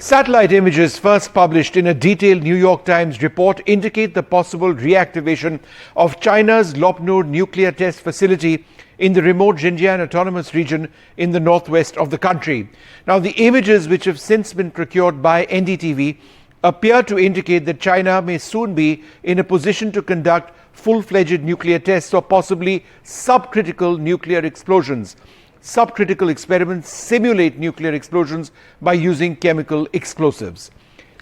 Satellite images first published in a detailed New York Times report indicate the possible reactivation of China's Lopnur nuclear test facility in the remote Xinjian Autonomous Region in the northwest of the country. Now, the images, which have since been procured by NDTV, appear to indicate that China may soon be in a position to conduct full-fledged nuclear tests or possibly subcritical nuclear explosions. Subcritical experiments simulate nuclear explosions by using chemical explosives.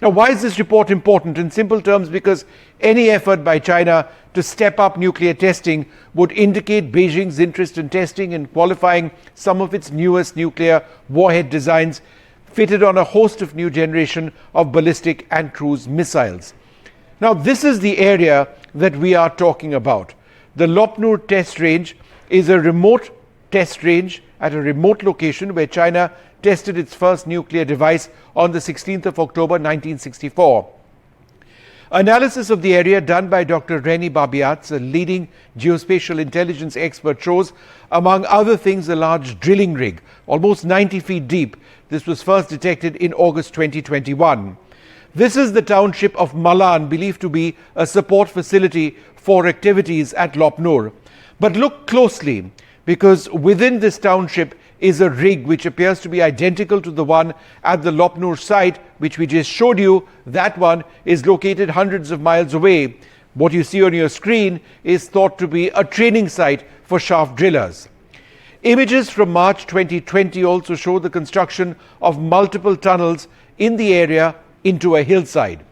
Now, why is this report important? In simple terms, because any effort by China to step up nuclear testing would indicate Beijing's interest in testing and qualifying some of its newest nuclear warhead designs fitted on a host of new generation of ballistic and cruise missiles. Now, this is the area that we are talking about. The Lopnur test range is a remote test range at a remote location where China tested its first nuclear device on the 16th of October 1964. Analysis of the area done by Dr. Reni Babiatz, a leading geospatial intelligence expert, shows, among other things, a large drilling rig, almost 90 feet deep. This was first detected in August 2021. This is the township of Malan, believed to be a support facility for activities at Lopnur. But look closely, because within this township is a rig which appears to be identical to the one at the Lopnur site, which we just showed you. That one is located hundreds of miles away. What you see on your screen is thought to be a training site for shaft drillers. Images from March 2020 also show the construction of multiple tunnels in the area into a hillside.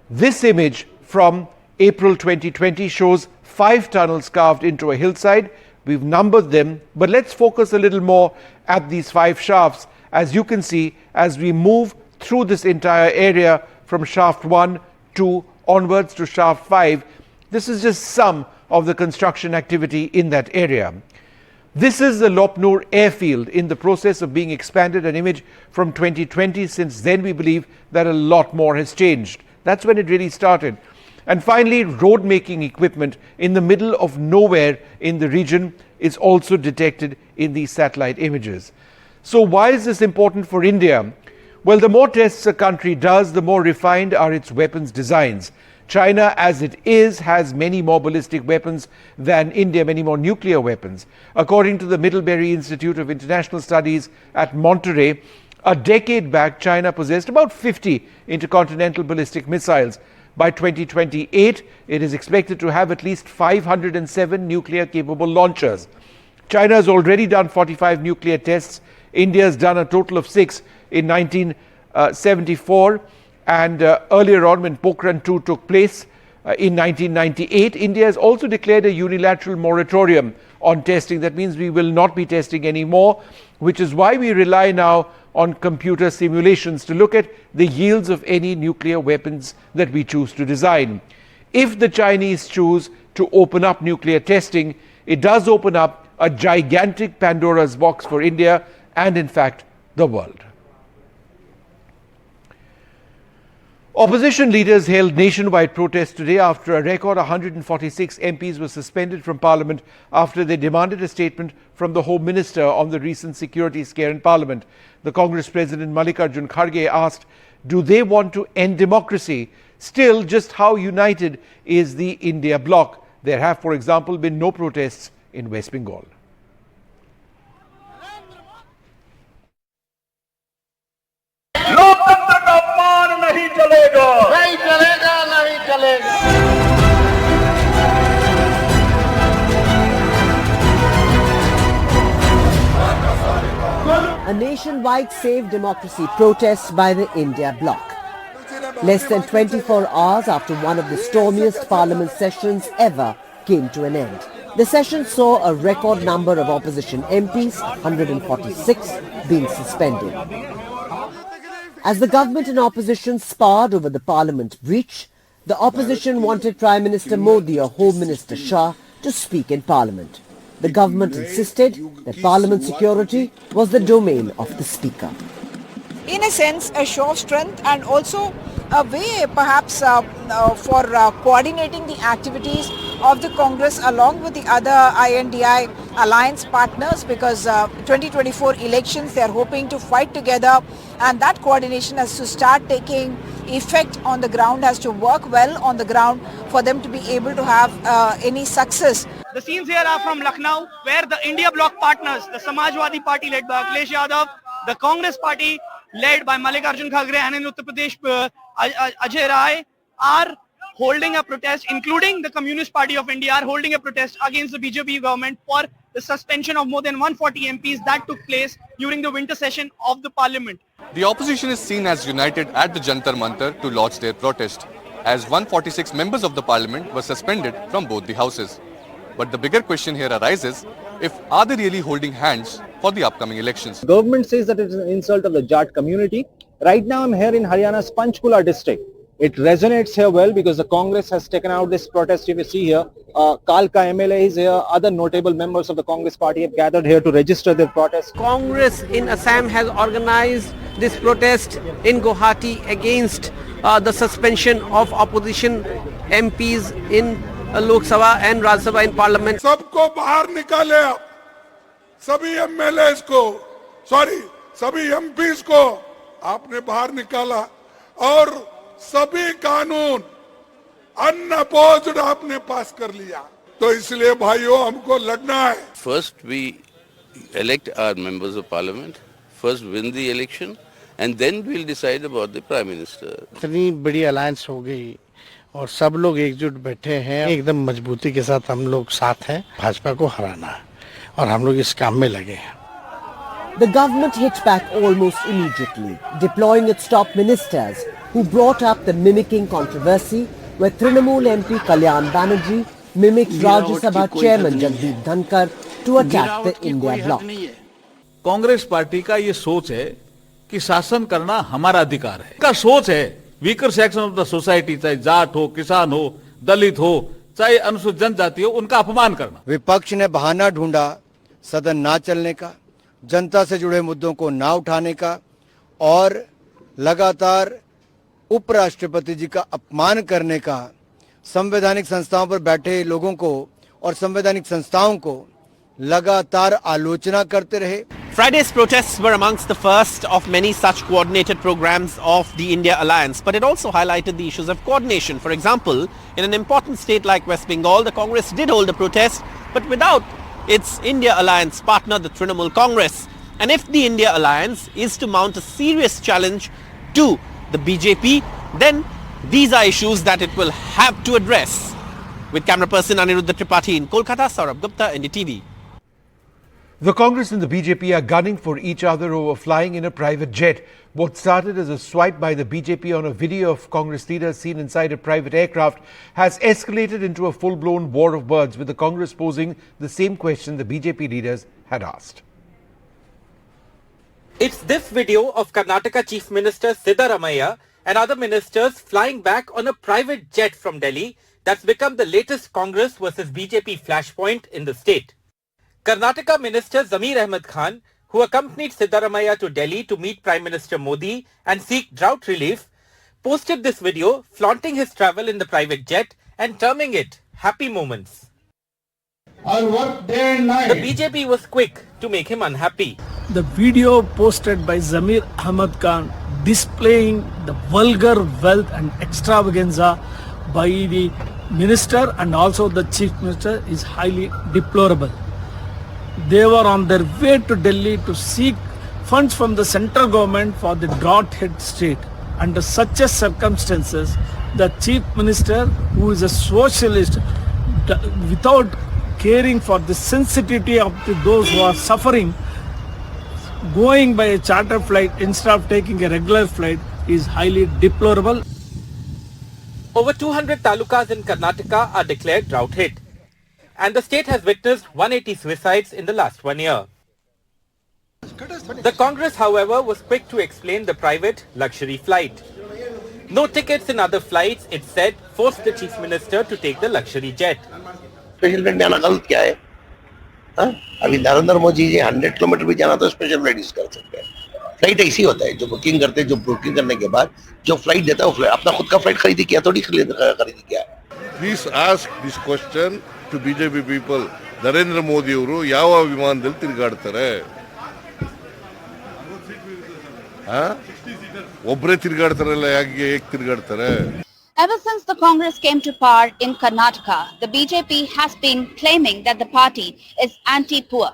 This image from April 2020 shows 5 tunnels carved into a hillside. We've numbered them, but let's focus a little more at these 5 shafts. As you can see, as we move through this entire area from shaft 1, 2 onwards to shaft 5, this is just some of the construction activity in that area. This is the Lopnur airfield in the process of being expanded, an image from 2020. Since then, we believe that a lot more has changed. That's when it really started. And finally, road making equipment in the middle of nowhere in the region is also detected in these satellite images. So why is this important for India? Well, the more tests a country does, the more refined are its weapons designs. China, as it is, has many more ballistic weapons than India, many more nuclear weapons. According to the Middlebury Institute of International Studies at Monterey, a decade back, China possessed about 50 intercontinental ballistic missiles. By 2028, it is expected to have at least 507 nuclear-capable launchers. China has already done 45 nuclear tests. India has done a total of 6 in 1974. And earlier on, when Pokhran 2 took place in 1998, India has also declared a unilateral moratorium on testing. That means we will not be testing anymore, which is why we rely now on computer simulations to look at the yields of any nuclear weapons that we choose to design. If the Chinese choose to open up nuclear testing, it does open up a gigantic Pandora's box for India and, in fact, the world. Opposition leaders held nationwide protests today after a record 146 MPs were suspended from Parliament after they demanded a statement from the Home Minister on the recent security scare in Parliament. The Congress President Mallikarjun Kharge asked, do they want to end democracy? Still, just how united is the India bloc? There have, for example, been no protests in West Bengal. A nationwide Save Democracy protest by the India bloc. Less than 24 hours after one of the stormiest parliament sessions ever came to an end. The session saw a record number of opposition MPs, 146, being suspended. As the government and opposition sparred over the parliament breach, the opposition wanted Prime Minister Modi or Home Minister Shah to speak in parliament. The government insisted that parliament security was the domain of the speaker. In a sense, a show of strength and also a way perhaps for coordinating the activities of the Congress along with the other INDI alliance partners, because 2024 elections they are hoping to fight together, and that coordination has to start taking effect on the ground, has to work well on the ground for them to be able to have any success. The scenes here are from Lucknow, where the India bloc partners, the Samajwadi Party led by Akhilesh Yadav, the Congress Party led by Mallikarjun Kharge, and in Uttar Pradesh, Ajay Rai, are holding a protest, including the Communist Party of India, are holding a protest against the BJP government for the suspension of more than 140 MPs that took place during the winter session of the parliament. The opposition is seen as united at the Jantar Mantar to lodge their protest, as 146 members of the parliament were suspended from both the houses. But the bigger question here arises, if are they really holding hands for the upcoming elections? The government says that it is an insult of the Jat community. Right now I'm here in Haryana's Panchkula district. It resonates here well because the Congress has taken out this protest. If you see here, Kalka MLA is here, other notable members of the Congress party have gathered here to register their protest. Congress in Assam has organized this protest in Guwahati against the suspension of opposition MPs in Lok Sabha and Rajya Sabha in Parliament. सबको बाहर निकाले आप, सभी MLAs को, सभी MPs को आपने बाहर निकाला और सभी कानून अनअपोज्ड आपने पास कर लिया. तो इसलिए भाइयों हमको लगना है. First we elect our members of parliament, first win the election, and then we'll decide about the prime minister. इतनी बड़ी अलायंस हो गई और सब लोग एकजुट बैठे हैं, एकदम मजबूती के साथ हम लोग साथ हैं, भाजपा को हराना है और हम लोग इस काम में लगे हैं. The government hit back almost immediately, deploying its top ministers who brought up the mimicking controversy where Trinamool MP Kalyan Banerjee mimicked Rajya Sabha Chairman Jagdeep Dhankar to attack the India bloc. Congress party का ये सोच है कि शासन करना हमारा अधिकार है. का सोच है weaker section of the society, चाहे जाट हो, किसान हो, दलित हो, चाहे अनुसूचित जनजाति हो, उनका अपमान करना. विपक्ष ने बहाना ढूंढा सदन ना चलने का, जनता से जुड़े मुद्दों को ना उठाने का और लगातार उपराष्ट्रपति जी का अपमान करने का, संवैधानिक संस्थाओं पर बैठे लोगों को और संवैधानिक संस्थाओं को लगातार आलोचना करते रहे. Friday's protests were amongst the first of many such coordinated programs of the India Alliance, but it also highlighted the issues of coordination. For example, in an important state like West Bengal, the Congress did hold a protest, but without its India Alliance partner, the Trinamool Congress. And if the India Alliance is to mount a serious challenge to the BJP, then these are issues that it will have to address. With camera person Aniruddha Tripathi in Kolkata, Saurabh Gupta, NDTV. The Congress and the BJP are gunning for each other over flying in a private jet. What started as a swipe by the BJP on a video of Congress leaders seen inside a private aircraft has escalated into a full-blown war of words, with the Congress posing the same question the BJP leaders had asked. It's this video of Karnataka Chief Minister Siddaramaiah and other ministers flying back on a private jet from Delhi that's become the latest Congress versus BJP flashpoint in the state. Karnataka Minister Zamir Ahmed Khan, who accompanied Siddaramaiah to Delhi to meet Prime Minister Modi and seek drought relief, posted this video flaunting his travel in the private jet and terming it happy moments. I work day and night. The BJP was quick to make him unhappy. The video posted by Zamir Ahmed Khan displaying the vulgar wealth and extravaganza by the minister and also the chief minister is highly deplorable. They were on their way to Delhi to seek funds from the central government for the drought-hit state. Under such a circumstances, the chief minister, who is a socialist, without caring for the sensitivity of those who are suffering, going by a charter flight instead of taking a regular flight is highly deplorable. Over 200 talukas in Karnataka are declared drought hit, and the state has witnessed 180 suicides in the last 1 year. The Congress, however, was quick to explain the private luxury flight. No tickets in other flights, it said, forced the chief minister to take the luxury jet. Special flight जाना गलत क्या है? अभी Narendra Modi ji 100 kilometre भी जाना तो special flight use कर सकते हैं. फ्लाइट ऐसी होता है, जो बुकिंग करते हैं, जो बुकिंग करने के बाद जो फ्लाइट देता है वो अपना खुद का फ्लाइट खरीदी किया, थोड़ी खरीदी किया. Please ask this question to BJP people. Narendra Modi ಅವರು ಯಾವ ವಿಮಾನದಲ್ಲಿ ತಿರುಗಾಡ್ತಾರೆ? ಒಬ್ಬರೇ ತಿರುಗಾಡ್ತಾರಲ್ಲ, ಯಾಕೆ ತಿರುಗಾಡ್ತಾರೆ? Ever since the Congress came to power in Karnataka, the BJP has been claiming that the party is anti-poor.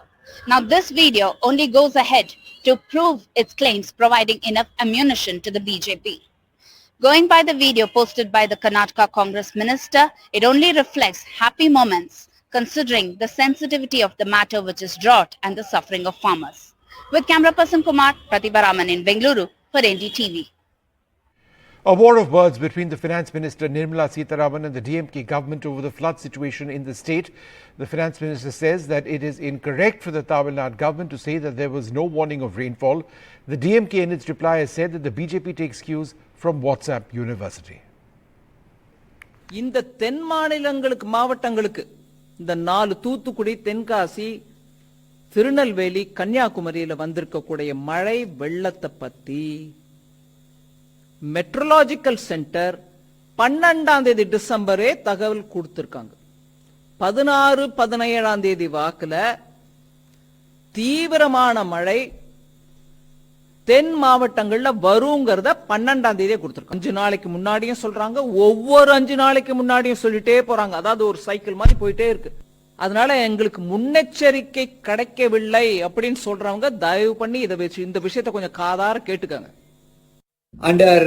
Now this video only goes ahead to prove its claims, providing enough ammunition to the BJP. Going by the video posted by the Karnataka Congress minister, it only reflects happy moments considering the sensitivity of the matter, which is drought and the suffering of farmers. With camera person Kumar, Pratibha Raman in Bengaluru for NDTV. A war of words between the Finance Minister Nirmala Sitharaman and the DMK government over the flood situation in the state. The Finance Minister says that it is incorrect for the Tamil Nadu government to say that there was no warning of rainfall. The DMK in its reply has said that the BJP takes cues from WhatsApp University. இந்த தென் மாவட்டங்களுக்கு இந்த 4 தூத்துக்குடி, தென்காசி, திருநெல்வேலி, கன்னியாகுமரியில வந்திருக்கக்கூடிய மழை வெள்ளத்தை பத்தி meteorological centre 12ஆம் தேதி டிசம்பரே தகவல் கொடுத்திருக்காங்க. 16, 17ஆம் தேதி வாக்குல தீவிரமான மழை தென் மாவட்டங்கள்ல வருங்கிறத 12ஆம் தேதியே கொடுத்திருக்காங்க. 5 நாளைக்கு முன்னாடியும் சொல்றாங்க, ஒவ்வொரு 5 நாளைக்கு முன்னாடியும் சொல்லிட்டே போறாங்க. அதாவது ஒரு சைக்கிள் மாதிரி போயிட்டே இருக்கு. அதனால எங்களுக்கு முன்னெச்சரிக்கை கிடைக்கவில்லை அப்படின்னு சொல்றவங்க தயவு பண்ணி இந்த விஷயத்தை கொஞ்சம் காதார கேட்டுக்கங்க. Under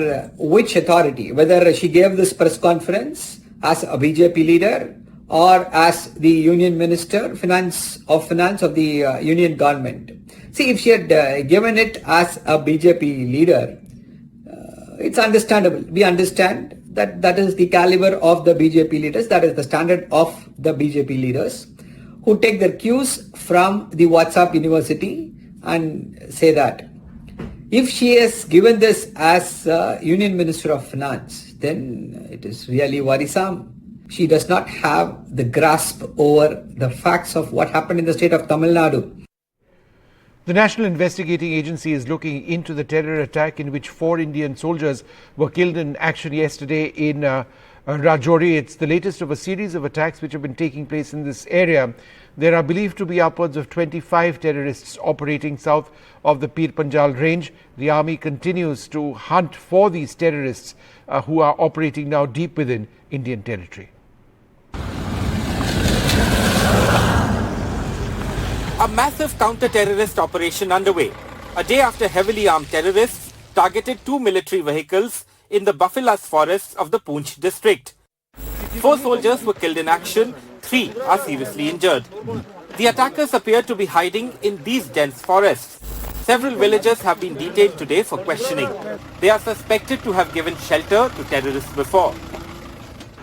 which authority, whether she gave this press conference as a BJP leader or as the Union Minister of Finance of the Union government. See, if she had given it as a BJP leader, it's understandable. We understand that is the caliber of the BJP leaders, that is the standard of the BJP leaders who take their cues from the WhatsApp University and say that. If she has given this as Union Minister of Finance, then it is really worrisome. She does not have the grasp over the facts of what happened in the state of Tamil Nadu. The National Investigating Agency is looking into the terror attack in which 4 Indian soldiers were killed in action yesterday in Rajouri. It's the latest of a series of attacks which have been taking place in this area. There are believed to be upwards of 25 terrorists operating south of the Pir Panjal range. The army continues to hunt for these terrorists who are operating now deep within Indian territory. A massive counter-terrorist operation underway. A day after heavily armed terrorists targeted 2 military vehicles in the Buffalas forests of the Poonch district. 4 soldiers were killed in action, 3 are seriously injured. The attackers appear to be hiding in these dense forests. Several villagers have been detained today for questioning. They are suspected to have given shelter to terrorists before.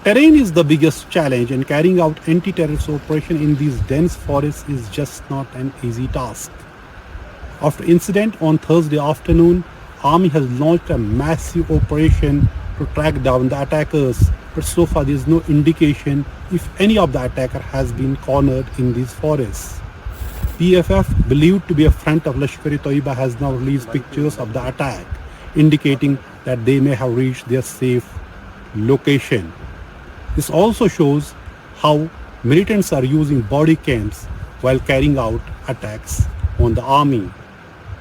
Terrain is the biggest challenge, and carrying out anti-terrorist operation in these dense forests is just not an easy task. After incident on Thursday afternoon, Army has launched a massive operation to track down the attackers, but so far there is no indication if any of the attacker has been cornered in these forests. PFF, believed to be a front of Lashkar-e-Toiba, has now released pictures of the attack, indicating that they may have reached their safe location. This also shows how militants are using body cams while carrying out attacks on the army.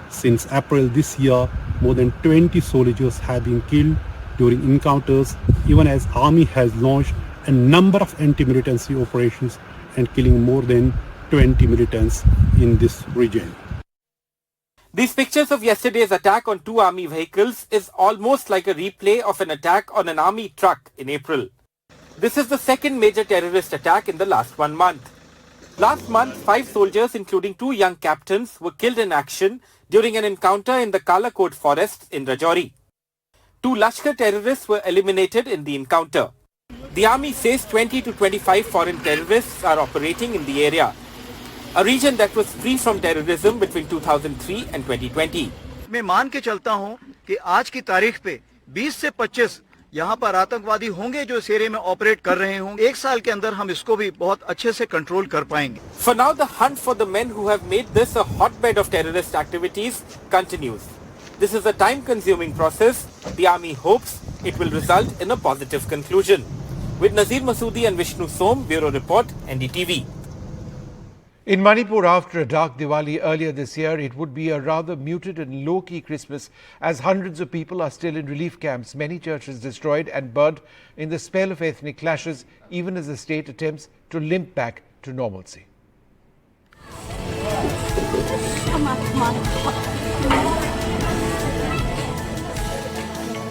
Since April this year, more than 20 soldiers have been killed during encounters, even as army has launched a number of anti-militancy operations and killing more than 20 militants in this region. These pictures of yesterday's attack on 2 army vehicles is almost like a replay of an attack on an army truck in April. This is the second major terrorist attack in the last 1 month. Last month, 5 soldiers, including 2 young captains, were killed in action during an encounter in the Kalakot forests in Rajouri. 2 Lashkar terrorists were eliminated in the encounter. The army says 20 to 25 foreign terrorists are operating in the area, a region that was free from terrorism between 2003 and 2020. मैं मान के चलता हूं कि आज की तारीख पे 20 से 25 यहाँ पर आतंकवादी होंगे जो इस एरिया में ऑपरेट कर रहे होंगे. 1 साल के अंदर हम इसको भी बहुत अच्छे से कंट्रोल कर पाएंगे. For now, the hunt for the men who have made this a hotbed of terrorist activities continues. This is a time-consuming process. The army hopes it will result in a positive conclusion. With Nazir Masoodi and Vishnu Som, Bureau Report, NDTV. In Manipur, after a dark Diwali earlier this year, it would be a rather muted and low-key Christmas as hundreds of people are still in relief camps, many churches destroyed and burnt in the spell of ethnic clashes, even as the state attempts to limp back to normalcy.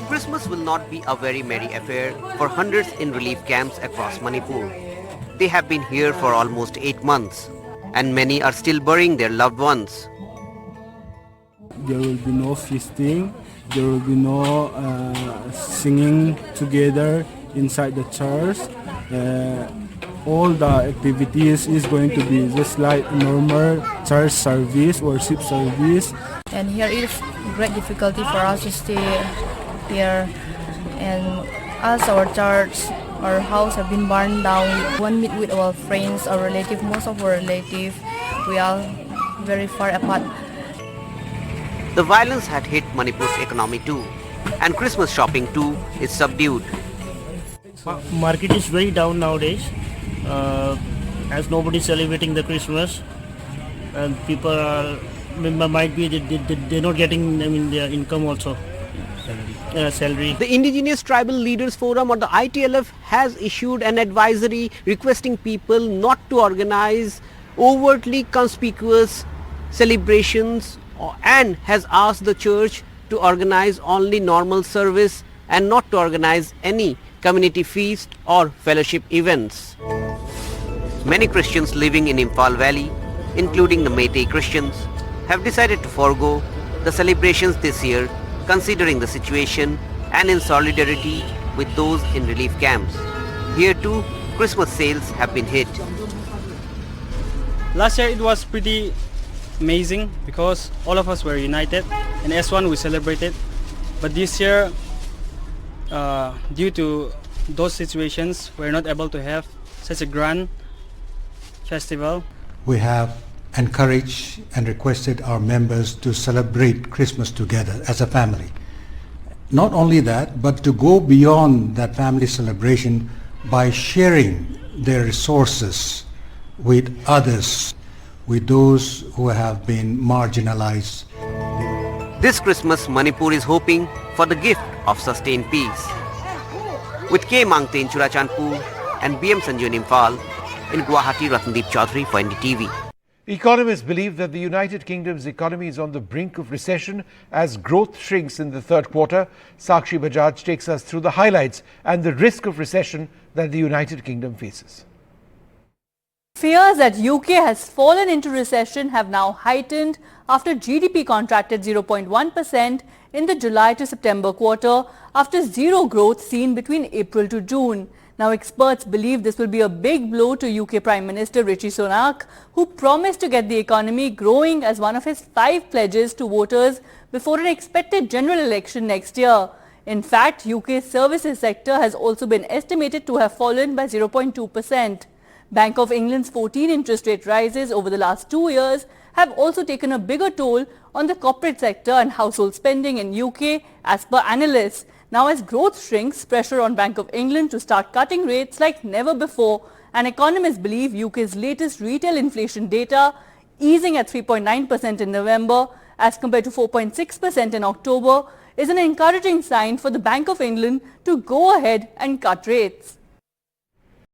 Christmas will not be a very merry affair for hundreds in relief camps across Manipur. They have been here for almost 8 months, and many are still burying their loved ones. There will be no feasting, there will be no singing together inside the church. All the activities is going to be just like normal church service, worship service. And here is great difficulty for us to stay here, and as our church, our house have been burned down. One meet with our friends, our relatives, most of our relatives, we are very far apart. The violence had hit Manipur's economy too, and Christmas shopping too is subdued. Market is very down nowadays, as nobody is celebrating the Christmas, and people are, might be they're not getting, their income also. Salary. The Indigenous Tribal Leaders Forum, or the ITLF, has issued an advisory requesting people not to organize overtly conspicuous celebrations, and has asked the church to organize only normal service and not to organize any community feast or fellowship events. Many Christians living in Imphal Valley, including the Meitei Christians, have decided to forego the celebrations this year, considering the situation and in solidarity with those in relief camps. Here too, Christmas sales have been hit. Last year it was pretty amazing because all of us were united, and as one we celebrated. But this year, due to those situations, we're not able to have such a grand festival. We have encouraged and requested our members to celebrate Christmas together as a family. Not only that, but to go beyond that family celebration by sharing their resources with others, with those who have been marginalized. This Christmas, Manipur is hoping for the gift of sustained peace. With K. Mangte in Churachandpur and BM Sanju in Imphal, in Guwahati, Ratandeep Chaudhary for NDTV. Economists believe that the United Kingdom's economy is on the brink of recession as growth shrinks in the third quarter. Sakshi Bajaj takes us through the highlights and the risk of recession that the United Kingdom faces. Fears that UK has fallen into recession have now heightened after GDP contracted 0.1% in the July to September quarter after zero growth seen between April to June. Now, experts believe this will be a big blow to UK Prime Minister Rishi Sunak, who promised to get the economy growing as one of his 5 pledges to voters before an expected general election next year. In fact, UK's services sector has also been estimated to have fallen by 0.2%. Bank of England's 14 interest rate rises over the last 2 years have also taken a bigger toll on the corporate sector and household spending in UK as per analysts. Now, as growth shrinks, pressure on Bank of England to start cutting rates like never before, and economists believe UK's latest retail inflation data easing at 3.9% in November as compared to 4.6% in October is an encouraging sign for the Bank of England to go ahead and cut rates.